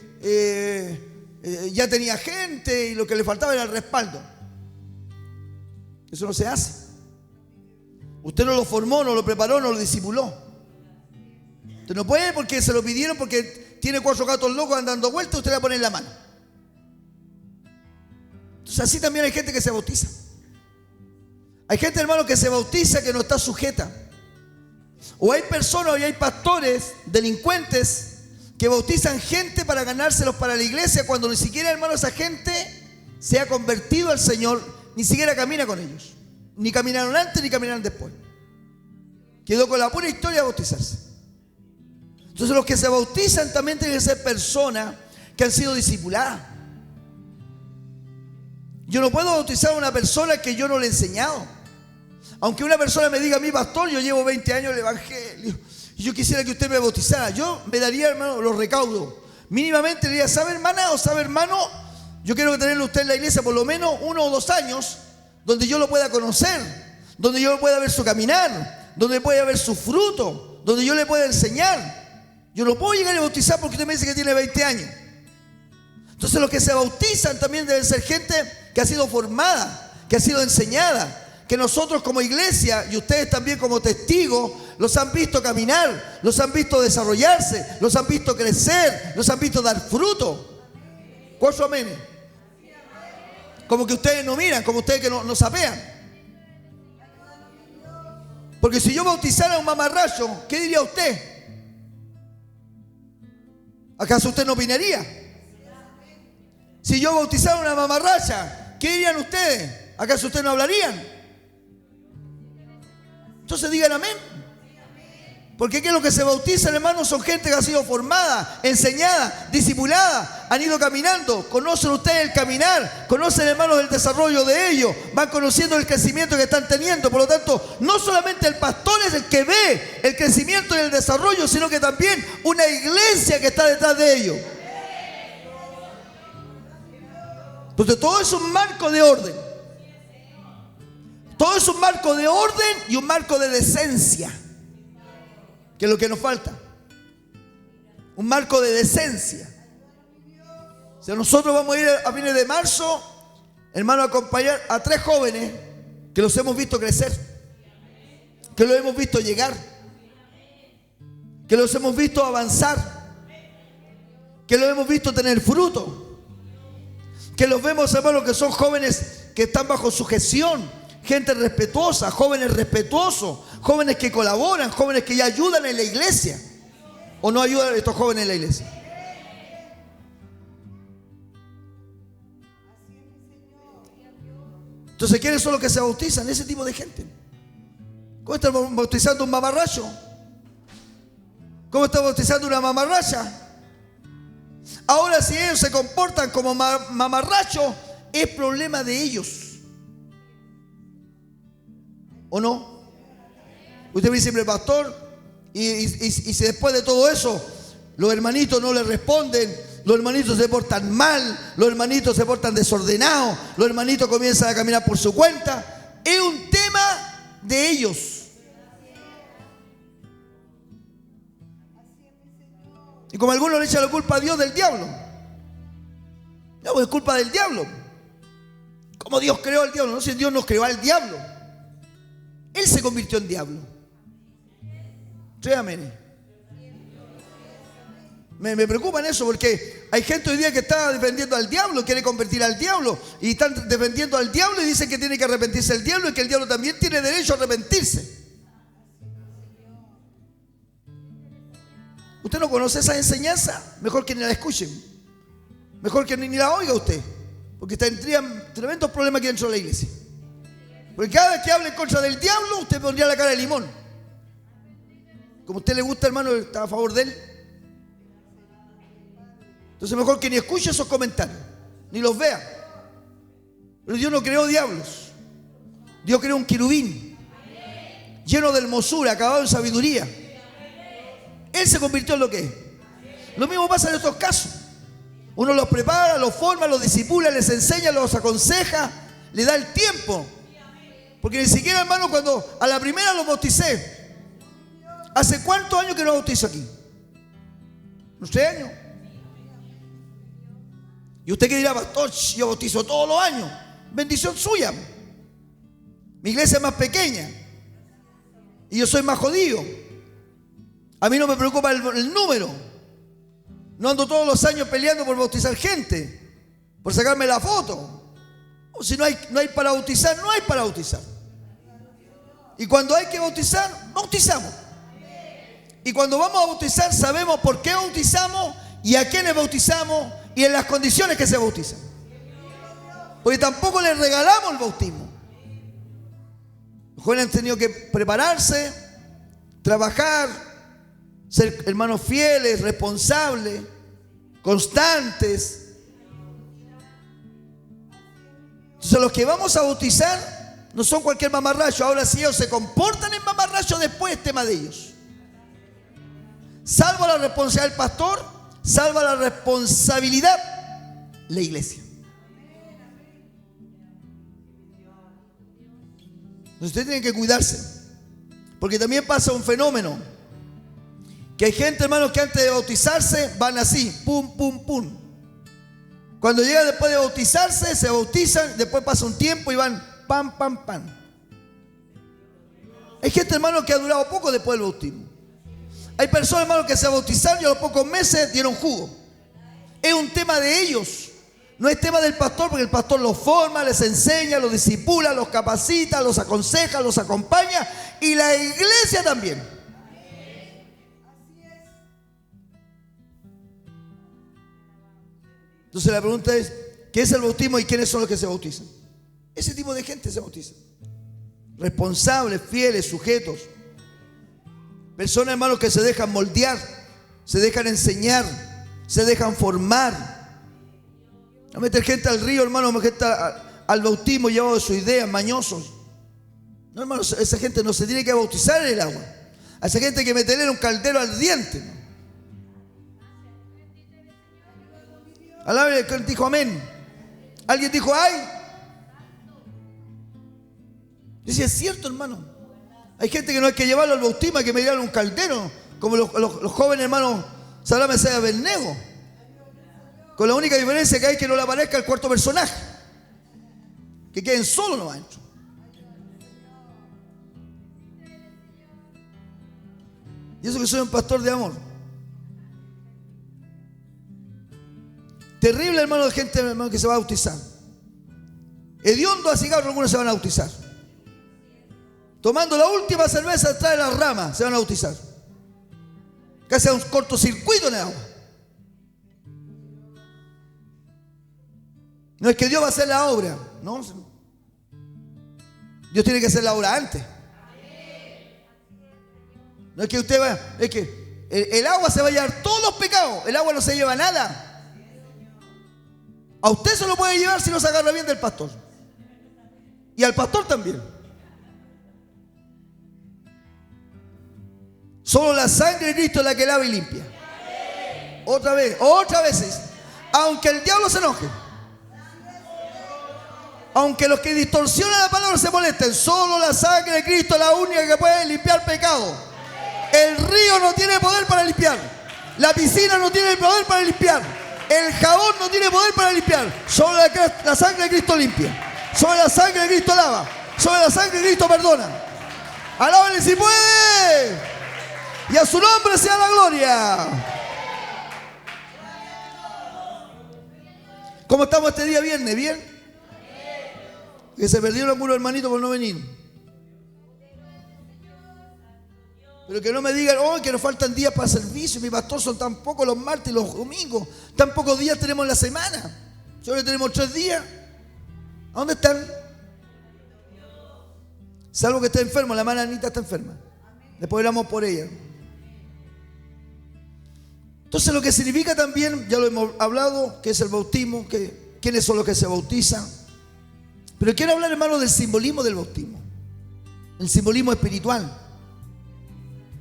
ya tenía gente y lo que le faltaba era el respaldo. Eso no se hace. Usted no lo formó, no lo preparó, no lo discipuló. Usted no puede porque se lo pidieron, porque tiene 4 gatos locos andando vueltas, usted le va a poner la mano. Entonces así también hay gente que se bautiza. Hay gente, hermano, que se bautiza que no está sujeta. O hay personas y hay pastores delincuentes que bautizan gente para ganárselos para la iglesia, cuando ni siquiera, hermano, esa gente se ha convertido al Señor, ni siquiera camina con ellos. Ni caminaron antes ni caminaron después. Quedó con la pura historia de bautizarse. Entonces los que se bautizan también tienen que ser personas que han sido discipuladas. Yo no puedo bautizar a una persona que yo no le he enseñado. Aunque una persona me diga: mi pastor, yo llevo 20 años en el evangelio y yo quisiera que usted me bautizara, yo me daría, hermano, los recaudos. Mínimamente le diría: ¿sabe, hermana o sabe, hermano? Yo quiero tenerlo usted en la iglesia por lo menos 1 o 2 años, donde yo lo pueda conocer, donde yo pueda ver su caminar, donde pueda ver su fruto, donde yo le pueda enseñar. Yo no puedo llegar a bautizar porque usted me dice que tiene 20 años. Entonces los que se bautizan también deben ser gente que ha sido formada, que ha sido enseñada, que nosotros como iglesia y ustedes también como testigos los han visto caminar, los han visto desarrollarse, los han visto crecer, los han visto dar fruto. ¿Cuántos amén? Como que ustedes no miran, como ustedes que no sapean. Porque si yo bautizara a un mamarracho, ¿qué diría usted? ¿Acaso usted no opinaría? Si yo bautizara a una mamarracha, ¿qué dirían ustedes? ¿Acaso ustedes no hablarían? Entonces digan amén. Porque ¿qué es lo que se bautizan, hermanos? Son gente que ha sido formada, enseñada, discipulada, han ido caminando, conocen ustedes el caminar, conocen, hermanos, el desarrollo de ellos, van conociendo el crecimiento que están teniendo. Por lo tanto, no solamente el pastor es el que ve el crecimiento y el desarrollo, sino que también una iglesia que está detrás de ellos. Entonces todo es un marco de orden. Todo es un marco de orden y un marco de decencia, que es lo que nos falta. Un marco de decencia. O sea, nosotros vamos a ir a fines de marzo, hermano, a acompañar a 3 jóvenes que los hemos visto crecer, que los hemos visto llegar, que los hemos visto avanzar, que los hemos visto tener fruto, que los vemos, hermanos, que son jóvenes que están bajo sujeción, gente respetuosa, jóvenes respetuosos, jóvenes que colaboran, jóvenes que ya ayudan en la iglesia. ¿O no ayudan estos jóvenes en la iglesia? Entonces, ¿quiénes son los que se bautizan? Ese tipo de gente. ¿Cómo está bautizando un mamarracho? ¿Cómo está bautizando una mamarracha? Ahora, si ellos se comportan como mamarrachos, es problema de ellos. ¿O no? Usted me dice: pastor, y si después de todo eso los hermanitos no le responden, los hermanitos se portan mal, los hermanitos se portan desordenados, los hermanitos comienzan a caminar por su cuenta, es un tema de ellos. Y como algunos le echan la culpa a Dios del diablo. No, pues es culpa del diablo. ¿Cómo Dios creó al diablo? No, si Dios nos creó al diablo. Él se convirtió en diablo. Amén. Me preocupa en eso porque hay gente hoy día que está defendiendo al diablo, quiere convertir al diablo y están defendiendo al diablo y dicen que tiene que arrepentirse el diablo y que el diablo también tiene derecho a arrepentirse. ¿Usted no conoce esa enseñanza? Mejor que ni la escuchen. Mejor que ni la oiga usted, porque tendrían tremendos problemas aquí dentro de la iglesia. Porque cada vez que hable en contra del diablo, usted pondría la cara de limón. Como a usted le gusta, hermano, está a favor de él. Entonces mejor que ni escuche esos comentarios, ni los vea. Pero Dios no creó diablos. Dios creó un querubín lleno de hermosura, acabado en sabiduría. Él se convirtió en lo que es. Lo mismo pasa en estos casos. Uno los prepara, los forma, los discipula, les enseña, los aconseja, le da el tiempo. Porque ni siquiera, hermano, cuando a la primera los bauticé, ¿hace cuántos años que no bautizo aquí? ¿Unos 3 años? Y usted que dirá, pastor, yo bautizo todos los años. Bendición suya. Mi iglesia es más pequeña y yo soy más jodido. A mí no me preocupa el número. No ando todos los años peleando por bautizar gente, por sacarme la foto. O si no hay para bautizar, no hay para bautizar. Y cuando hay que bautizar, bautizamos. Y cuando vamos a bautizar, sabemos por qué bautizamos y a quiénes bautizamos y en las condiciones que se bautizan. Porque tampoco les regalamos el bautismo. Los jóvenes han tenido que prepararse, trabajar, ser hermanos fieles, responsables, constantes. Entonces los que vamos a bautizar no son cualquier mamarracho. Ahora si ellos se comportan en mamarracho, después es tema de ellos. Salvo la responsabilidad del pastor, salva la responsabilidad la iglesia. Entonces ustedes tienen que cuidarse, porque también pasa un fenómeno, que hay gente, hermanos, que antes de bautizarse van así, pum, pum, pum. Cuando llega después de bautizarse, se bautizan, después pasa un tiempo y van pam, pam, pam. Hay gente, hermanos, que ha durado poco después del bautismo. Hay personas, hermanos, que se bautizaron y a los pocos meses dieron jugo. Es un tema de ellos. No es tema del pastor, porque el pastor los forma, les enseña, los discipula, los capacita, los aconseja, los acompaña. Y la iglesia también. Entonces la pregunta es, ¿qué es el bautismo y quiénes son los que se bautizan? Ese tipo de gente se bautiza. Responsables, fieles, sujetos. Personas, hermanos, que se dejan moldear, se dejan enseñar, se dejan formar. No meter gente al río, hermano, gente al bautismo llevado de su idea, mañosos. No, hermano, esa gente no se tiene que bautizar en el agua. A esa gente hay que meterle en un caldero ardiente, ¿no? Alabe, dijo amén. Alguien dijo ay. Dice, es cierto, hermano. Hay gente que no hay que llevarlo al bautismo, hay que meterle en un caldero, como los jóvenes, hermanos, Sabrá Mesía Abednego. Con la única diferencia que hay que no le aparezca el cuarto personaje, que queden solos nomás dentro. Y eso que soy un pastor de amor. Terrible, hermano, de gente, hermano, que se va a bautizar. Hediondo a cigarro, algunos se van a bautizar. Tomando la última cerveza detrás de las ramas, se van a bautizar. Casi a un cortocircuito en el agua. No es que Dios va a hacer la obra, no. Dios tiene que hacer la obra antes. No es que usted va, es que el agua se va a llevar todos los pecados. El agua no se lleva nada. A usted se lo puede llevar si no se agarra bien del pastor. Y al pastor también. Solo la sangre de Cristo es la que lava y limpia. Otra vez. Aunque el diablo se enoje, aunque los que distorsionan la palabra se molesten, solo la sangre de Cristo es la única que puede limpiar pecado. El río no tiene poder para limpiar. La piscina no tiene el poder para limpiar. El jabón no tiene poder para limpiar. Solo la sangre de Cristo limpia. Solo la sangre de Cristo lava. Solo la sangre de Cristo perdona. Alábale si puede. Y a su nombre sea la gloria. ¿Cómo estamos este día viernes? ¿Bien? Que se perdieron algunos hermanitos por no venir. Pero que no me digan, oh, que nos faltan días para servicio. Mi pastor, son tan pocos los martes y los domingos. Tan pocos días tenemos en la semana. Solo tenemos 3 días. ¿A dónde están? Salvo que esté enfermo, la hermana Anita está enferma. Después oramos por ella. Entonces lo que significa también, ya lo hemos hablado, que es el bautismo, que quiénes son los que se bautizan. Pero quiero hablar, hermano, del simbolismo del bautismo. El simbolismo espiritual.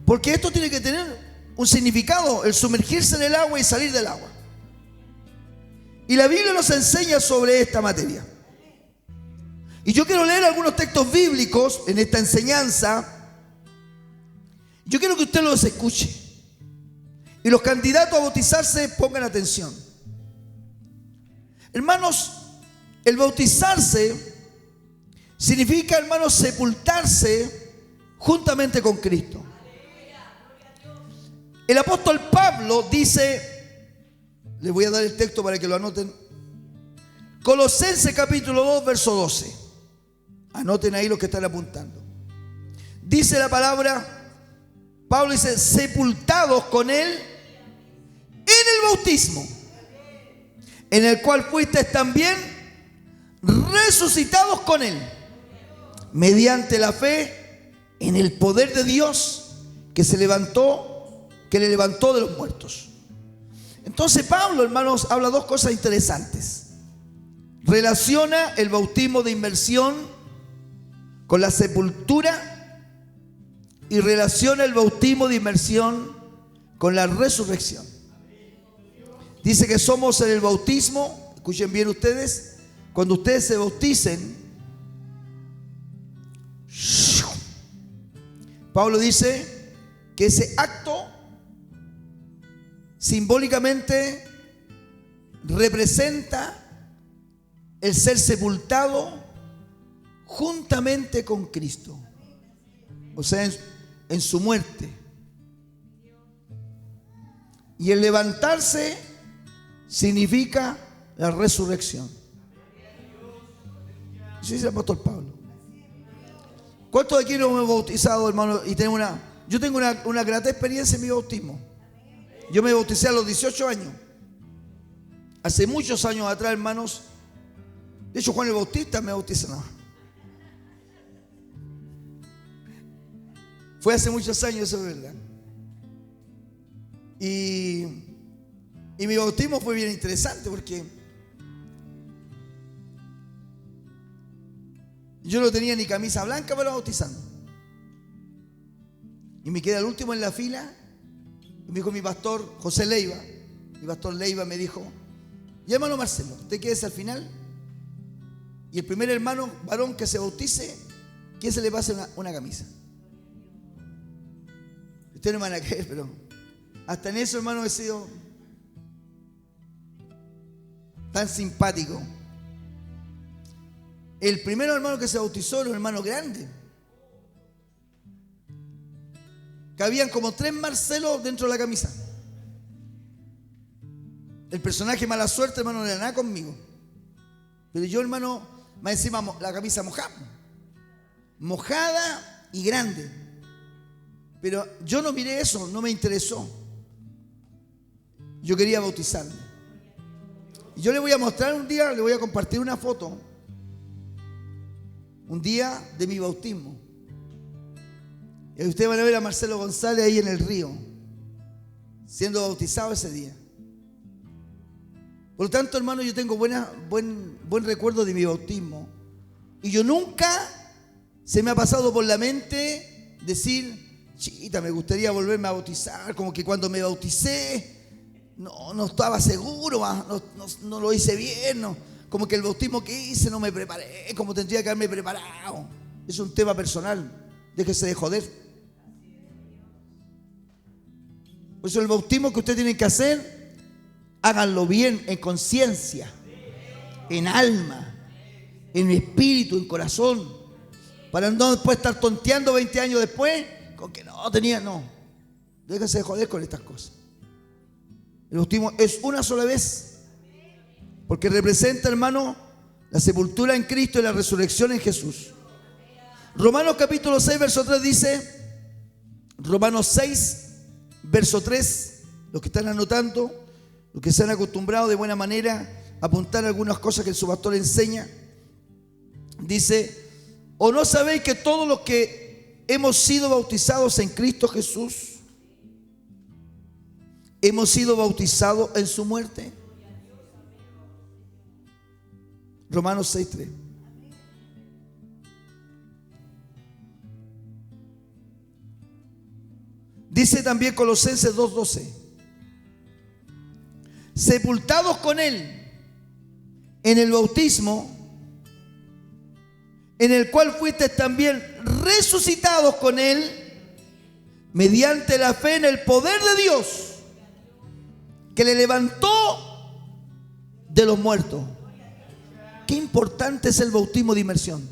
Porque esto tiene que tener un significado, el sumergirse en el agua y salir del agua. Y la Biblia nos enseña sobre esta materia. Y yo quiero leer algunos textos bíblicos en esta enseñanza. Yo quiero que usted los escuche. Y los candidatos a bautizarse pongan atención. Hermanos, el bautizarse significa, hermanos, sepultarse juntamente con Cristo. El apóstol Pablo dice, les voy a dar el texto para que lo anoten. Colosenses capítulo 2, verso 12. Anoten ahí los que están apuntando. Dice la palabra, Pablo dice, sepultados con él en el bautismo, en el cual fuisteis también resucitados con él, mediante la fe en el poder de Dios que le levantó de los muertos. Entonces Pablo, hermanos, habla 2 cosas interesantes. Relaciona el bautismo de inmersión con la sepultura y relaciona el bautismo de inmersión con la resurrección. Dice que somos en el bautismo, escuchen bien ustedes, cuando ustedes se bauticen, Pablo dice que ese acto simbólicamente representa el ser sepultado juntamente con Cristo, o sea, en su muerte. Y el levantarse significa la resurrección. Eso dice el apóstol Pablo. ¿Cuántos de aquí nos hemos bautizado, hermano? Y yo tengo una grata experiencia en mi bautismo. Yo me bauticé a los 18 años. Hace muchos años atrás, hermanos. De hecho, Juan el Bautista me bautizó. Fue hace muchos años, eso es verdad. Y mi bautismo fue bien interesante porque yo no tenía ni camisa blanca para bautizarme. Y me quedé al último en la fila. Y me dijo mi pastor, José Leiva. Mi pastor Leiva me dijo, y hermano Marcelo, usted quédese al final. Y el primer hermano varón que se bautice, que se le pase una camisa. Ustedes no me van a creer, pero hasta en eso, hermano, he sido tan simpático. El primer hermano que se bautizó era un hermano grande. Cabían como 3 Marcelos dentro de la camisa. El personaje mala suerte, hermano, no era nada conmigo. Pero yo, hermano, más encima la camisa mojada y grande. Pero yo no miré eso, no me interesó. Yo quería bautizarme. Y yo le voy a mostrar un día, le voy a compartir una foto. Un día de mi bautismo. Y ustedes van a ver a Marcelo González ahí en el río, siendo bautizado ese día. Por lo tanto, hermano, yo tengo buen recuerdo de mi bautismo. Y yo nunca se me ha pasado por la mente decir, chita, me gustaría volverme a bautizar. Como que cuando me bauticé, no estaba seguro, no lo hice bien. Como que el bautismo que hice no me preparé como tendría que haberme preparado. Es un tema personal. Déjese de joder. Por eso el bautismo que usted tiene que hacer, háganlo bien, en conciencia, en alma, en espíritu, en corazón, para no después estar tonteando 20 años después con que no tenía, no. Déjese de joder con estas cosas. El bautismo es una sola vez, porque representa, hermano, la sepultura en Cristo y la resurrección en Jesús. Romanos capítulo 6, verso 3 dice, Romanos 6, verso 3, los que están anotando, los que se han acostumbrado de buena manera a apuntar algunas cosas que su pastor enseña, dice, ¿o no sabéis que todos los que hemos sido bautizados en Cristo Jesús, hemos sido bautizados en su muerte? Romanos 6:3. Dice también Colosenses 2:12. Sepultados con Él en el bautismo, en el cual fuisteis también resucitados con Él mediante la fe en el poder de Dios, que le levantó de los muertos. Qué importante es el bautismo de inmersión.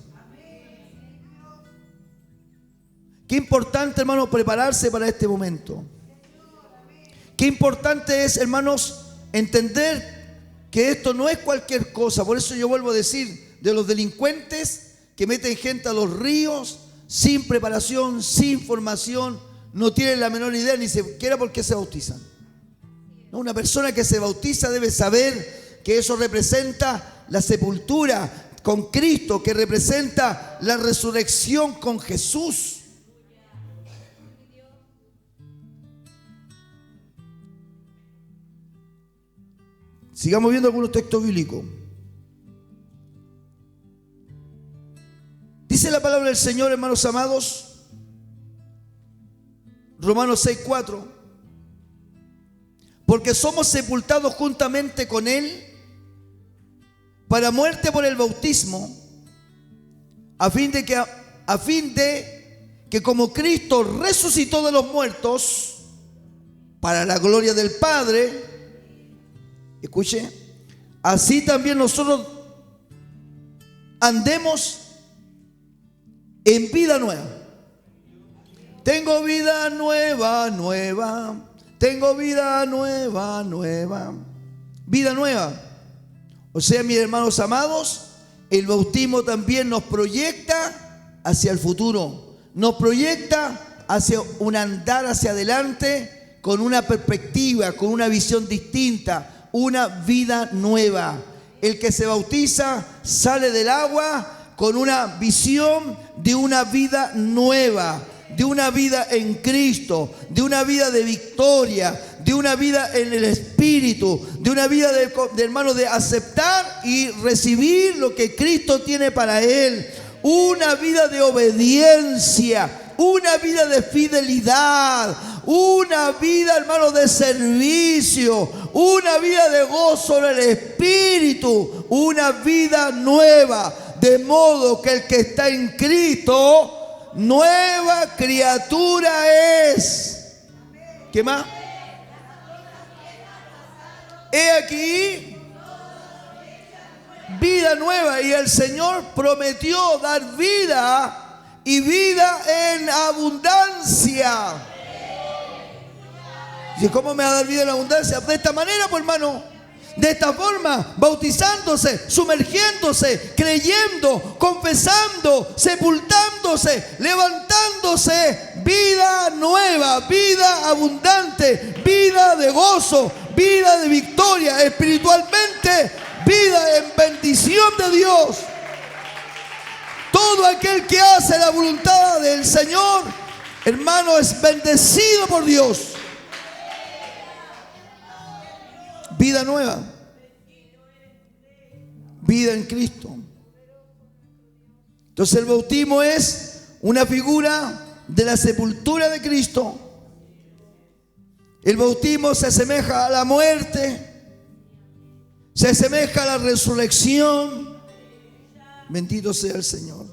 Qué importante, hermanos, prepararse para este momento. Qué importante es, hermanos, entender que esto no es cualquier cosa. Por eso yo vuelvo a decir, de los delincuentes que meten gente a los ríos sin preparación, sin formación, no tienen la menor idea ni siquiera por qué se bautizan. No, una persona que se bautiza debe saber que eso representa la sepultura con Cristo, que representa la resurrección con Jesús. Sigamos viendo algunos textos bíblicos. Dice la palabra del Señor, hermanos amados, Romanos 6:4, porque somos sepultados juntamente con Él para muerte por el bautismo, a fin de que como Cristo resucitó de los muertos para la gloria del Padre, escuche, así también nosotros andemos en vida nueva. Tengo vida nueva, nueva. Tengo vida nueva, nueva. Vida nueva. O sea, mis hermanos amados, el bautismo también nos proyecta hacia el futuro. Nos proyecta hacia un andar hacia adelante con una perspectiva, con una visión distinta, una vida nueva. El que se bautiza sale del agua con una visión de una vida nueva, de una vida en Cristo, de una vida de victoria, de una vida en el Espíritu, de una vida de hermano, de aceptar y recibir lo que Cristo tiene para él, una vida de obediencia, una vida de fidelidad, una vida, hermano, de servicio, una vida de gozo en el Espíritu, una vida nueva, de modo que el que está en Cristo, nueva criatura es. ¿Qué más? He aquí vida nueva, y el Señor prometió dar vida y vida en abundancia. ¿Y cómo me va a dar vida en abundancia? De esta manera, pues, hermano, de esta forma, bautizándose, sumergiéndose, creyendo, confesando, sepultándose, levantándose, vida nueva, vida abundante, vida de gozo, vida de victoria, espiritualmente, vida en bendición de Dios. Todo aquel que hace la voluntad del Señor, hermano, es bendecido por Dios. Vida nueva, vida en Cristo. Entonces el bautismo es una figura de la sepultura de Cristo. El bautismo se asemeja a la muerte, se asemeja a la resurrección. Bendito sea el Señor.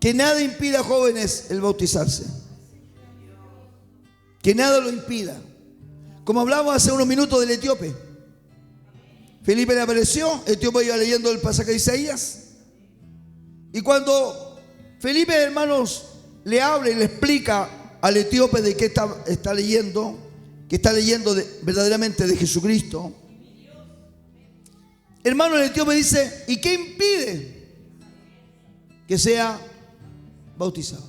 Que nada impida, jóvenes, el bautizarse. Que nada lo impida. Como hablamos hace unos minutos del etíope. Felipe le apareció, el etíope iba leyendo el pasaje de Isaías. Y cuando Felipe, hermanos, le habla y le explica al etíope de qué está leyendo, que está leyendo verdaderamente de Jesucristo, hermano, el etíope dice: ¿y qué impide que sea bautizado?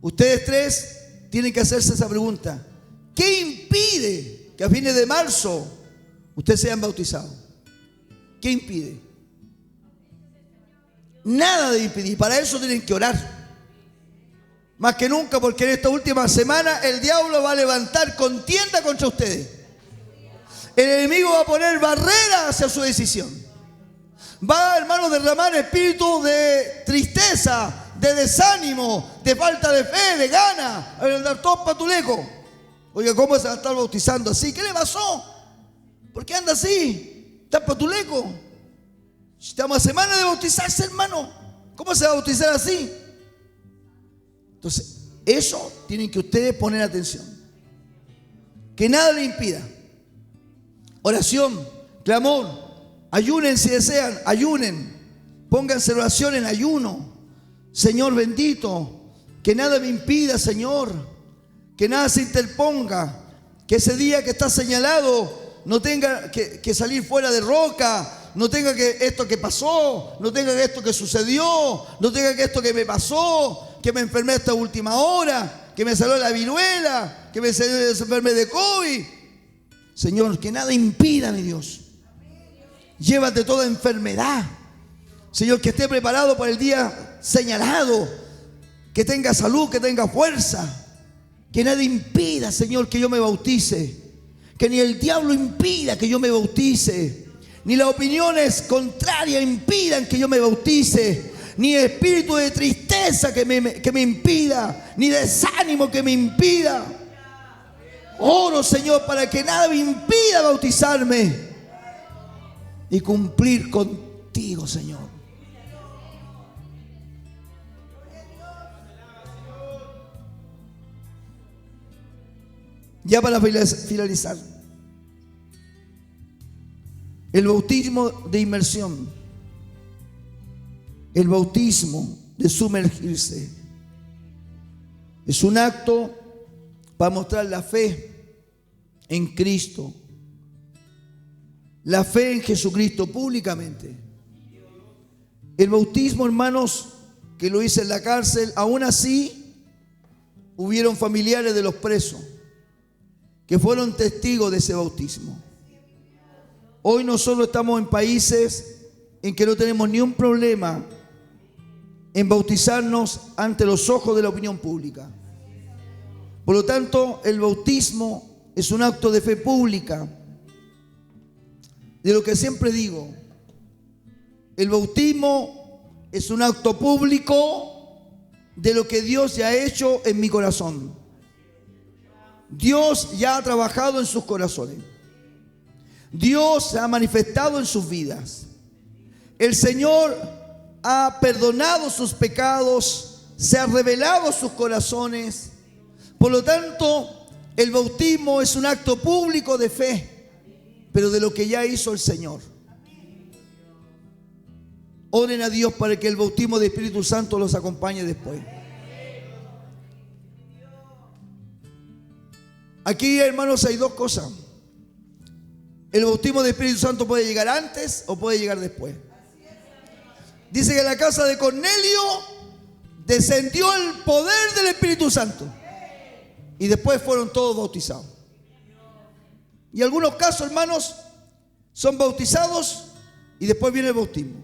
Ustedes tres tienen que hacerse esa pregunta. ¿Qué impide que a fines de marzo ustedes sean bautizados? ¿Qué impide? Nada de impedir. Para eso tienen que orar. Más que nunca, porque en esta última semana el diablo va a levantar contienda contra ustedes. El enemigo va a poner barreras hacia su decisión. Va, hermano, a derramar espíritu de tristeza, de desánimo, de falta de fe, de gana, a andar todos patulecos. Oiga, ¿cómo se va a estar bautizando así? ¿Qué le pasó? ¿Por qué anda así? ¿Está patuleco? Estamos a semana de bautizarse, hermano. ¿Cómo se va a bautizar así? Entonces, eso tienen que ustedes poner atención. Que nada le impida. Oración, clamor, ayunen si desean, ayunen. Pónganse en oración en ayuno. Señor bendito, que nada me impida, Señor. Que nada se interponga. Que ese día que está señalado no tenga que salir fuera de roca. No tenga que esto que pasó, no tenga que esto que sucedió, no tenga que esto que me pasó, que me enfermé esta última hora, que me salió la viruela, que me enfermé de COVID. Señor, que nada impida, mi Dios. Llévate toda enfermedad. Señor, que esté preparado para el día señalado, que tenga salud, que tenga fuerza. Que nada impida, Señor, que yo me bautice. Que ni el diablo impida que yo me bautice. Ni las opiniones contrarias impidan que yo me bautice. Ni espíritu de tristeza que me impida. Ni desánimo que me impida. Oro, Señor, para que nada me impida bautizarme y cumplir contigo, Señor. Ya para finalizar, el bautismo de inmersión, el bautismo de sumergirse, es un acto para mostrar la fe en Cristo, la fe en Jesucristo públicamente. El bautismo, hermanos, que lo hice en la cárcel, aún así hubieron familiares de los presos que fueron testigos de ese bautismo. Hoy nosotros estamos en países en que no tenemos ni un problema en bautizarnos ante los ojos de la opinión pública. Por lo tanto, el bautismo es un acto de fe pública. De lo que siempre digo, el bautismo es un acto público de lo que Dios ya ha hecho en mi corazón. Dios ya ha trabajado en sus corazones. Dios se ha manifestado en sus vidas. El Señor ha perdonado sus pecados, se ha revelado sus corazones. Por lo tanto, el bautismo es un acto público de fe, pero de lo que ya hizo el Señor. Oren a Dios para que el bautismo del Espíritu Santo los acompañe después. Aquí, hermanos, hay dos cosas. El bautismo del Espíritu Santo puede llegar antes o puede llegar después. Dice que en la casa de Cornelio descendió el poder del Espíritu Santo y después fueron todos bautizados. Y algunos casos, hermanos, son bautizados y después viene el bautismo.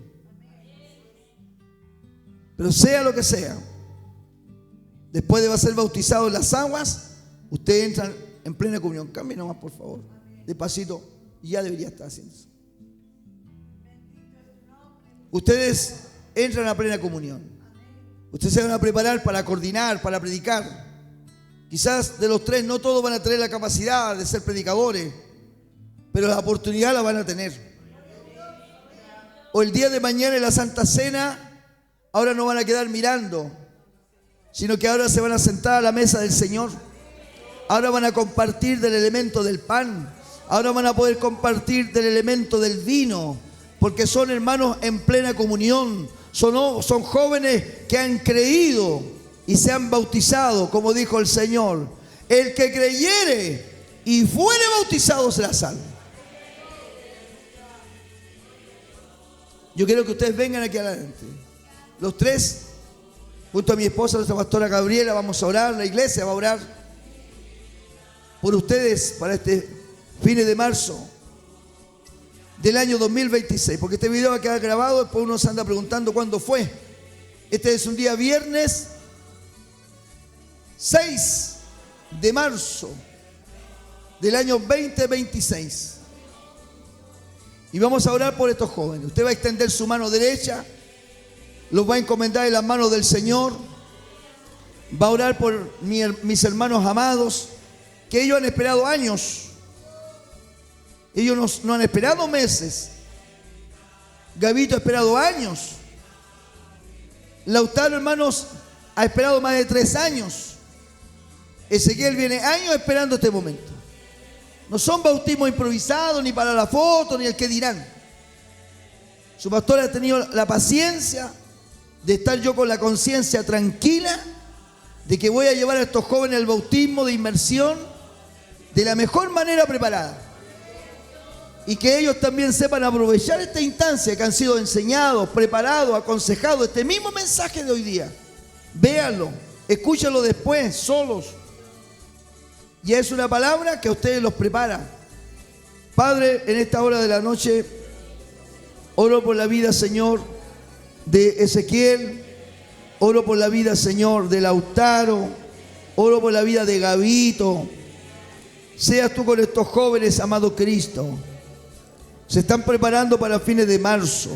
Pero sea lo que sea, después de ser bautizado en las aguas, ustedes entran en plena comunión. Cambie nomás, por favor, despacito, ya debería estar haciendo eso. Ustedes entran a plena comunión. Ustedes se van a preparar para coordinar, para predicar. Quizás de los tres no todos van a tener la capacidad de ser predicadores, pero la oportunidad la van a tener. O el día de mañana en la Santa Cena Ahora no van a quedar mirando, sino que ahora se van a sentar a la mesa del Señor. Ahora van a compartir del elemento del pan. Ahora van a poder compartir del elemento del vino, porque son hermanos en plena comunión. Son jóvenes que han creído y se han bautizado, como dijo el Señor. El que creyere y fuere bautizado será salvo. Yo quiero que ustedes vengan aquí adelante. Los tres, junto a mi esposa, nuestra pastora Gabriela, vamos a orar. La iglesia va a orar por ustedes para este fin de marzo del año 2026. Porque este video va a quedar grabado, después uno se anda preguntando cuándo fue. Este es un día viernes 6 de marzo del año 2026. Y vamos a orar por estos jóvenes. Usted va a extender su mano derecha, los va a encomendar en las manos del Señor. Va a orar por mis hermanos amados, que ellos han esperado años. Ellos no han esperado meses. Gavito ha esperado años. Lautaro, hermanos, ha esperado más de 3 años. Ezequiel viene años esperando este momento. No son bautismos improvisados, ni para la foto, ni el que dirán. Su pastor ha tenido la paciencia de estar yo con la conciencia tranquila de que voy a llevar a estos jóvenes al bautismo de inmersión de la mejor manera preparada. Y que ellos también sepan aprovechar esta instancia, que han sido enseñados, preparados, aconsejados, este mismo mensaje de hoy día. Véanlo, escúchenlo después, solos. Y es una palabra que a ustedes los prepara. Padre, en esta hora de la noche, oro por la vida, Señor, de Ezequiel. Oro por la vida, Señor, de Lautaro. Oro por la vida de Gavito. Seas tú con estos jóvenes, amado Cristo. Se están preparando para fines de marzo.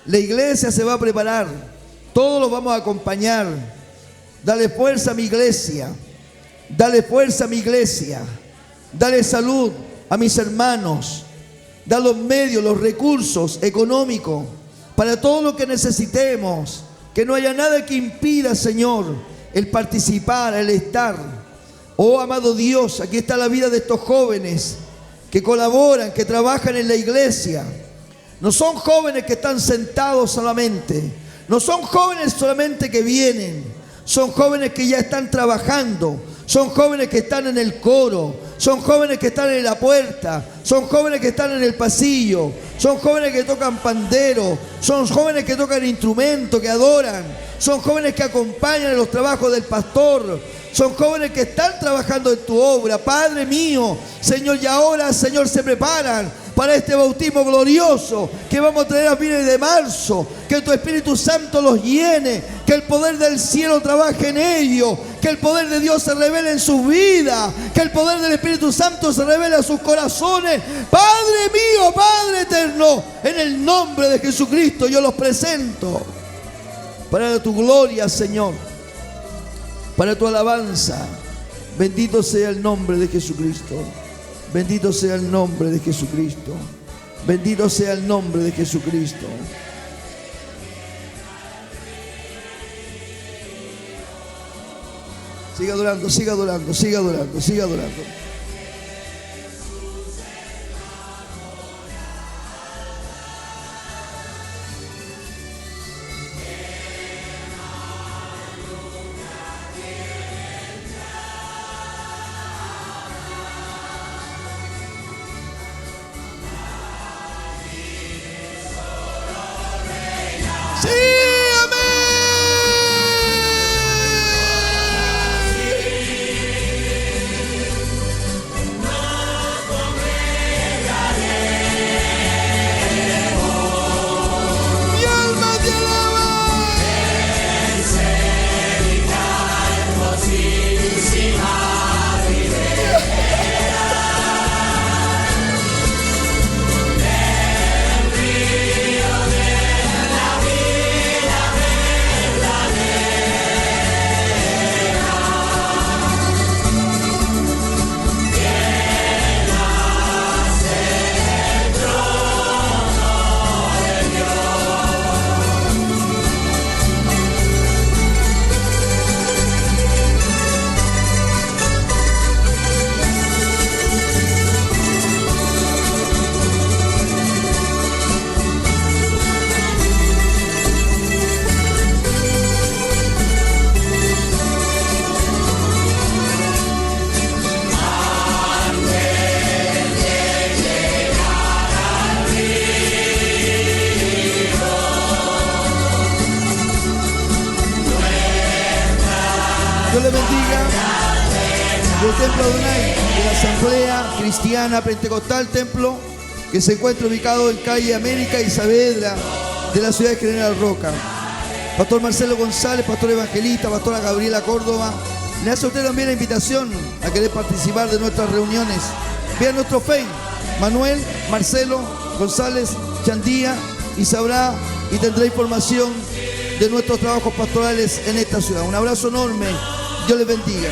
La iglesia se va a preparar. Todos los vamos a acompañar. Dale fuerza a mi iglesia. Dale fuerza a mi iglesia. Dale salud a mis hermanos. Da los medios, los recursos económicos para todo lo que necesitemos. Que no haya nada que impida, Señor, el participar, el estar. Oh, amado Dios, aquí está la vida de estos jóvenes que colaboran, que trabajan en la iglesia. No son jóvenes que están sentados solamente. No son jóvenes solamente que vienen. Son jóvenes que ya están trabajando. Son jóvenes que están en el coro. Son jóvenes que están en la puerta. Son jóvenes que están en el pasillo. Son jóvenes que tocan pandero. Son jóvenes que tocan instrumentos, que adoran. Son jóvenes que acompañan en los trabajos del pastor. Son jóvenes que están trabajando en tu obra. Padre mío, Señor, y ahora, Señor, se preparan para este bautismo glorioso que vamos a tener a fines de marzo. Que tu Espíritu Santo los llene, que el poder del cielo trabaje en ellos, que el poder de Dios se revele en sus vidas, que el poder del Espíritu Santo se revele a sus corazones. Padre mío, Padre eterno, en el nombre de Jesucristo yo los presento para tu gloria, Señor, para tu alabanza. Bendito sea el nombre de Jesucristo. Bendito sea el nombre de Jesucristo. Bendito sea el nombre de Jesucristo. Siga adorando, siga adorando, siga adorando, siga adorando. ¡Sí! ¡Amén! Templo Adonai de la Asamblea Cristiana Pentecostal Templo, que se encuentra ubicado en calle América y Saavedra de la ciudad de General Roca. Pastor Marcelo González, pastor evangelista, pastora Gabriela Córdoba, le hace a usted también la invitación a querer participar de nuestras reuniones. Vea nuestro Facebook, Manuel Marcelo González Chandía, y sabrá y tendrá información de nuestros trabajos pastorales en esta ciudad. Un abrazo enorme, Dios les bendiga.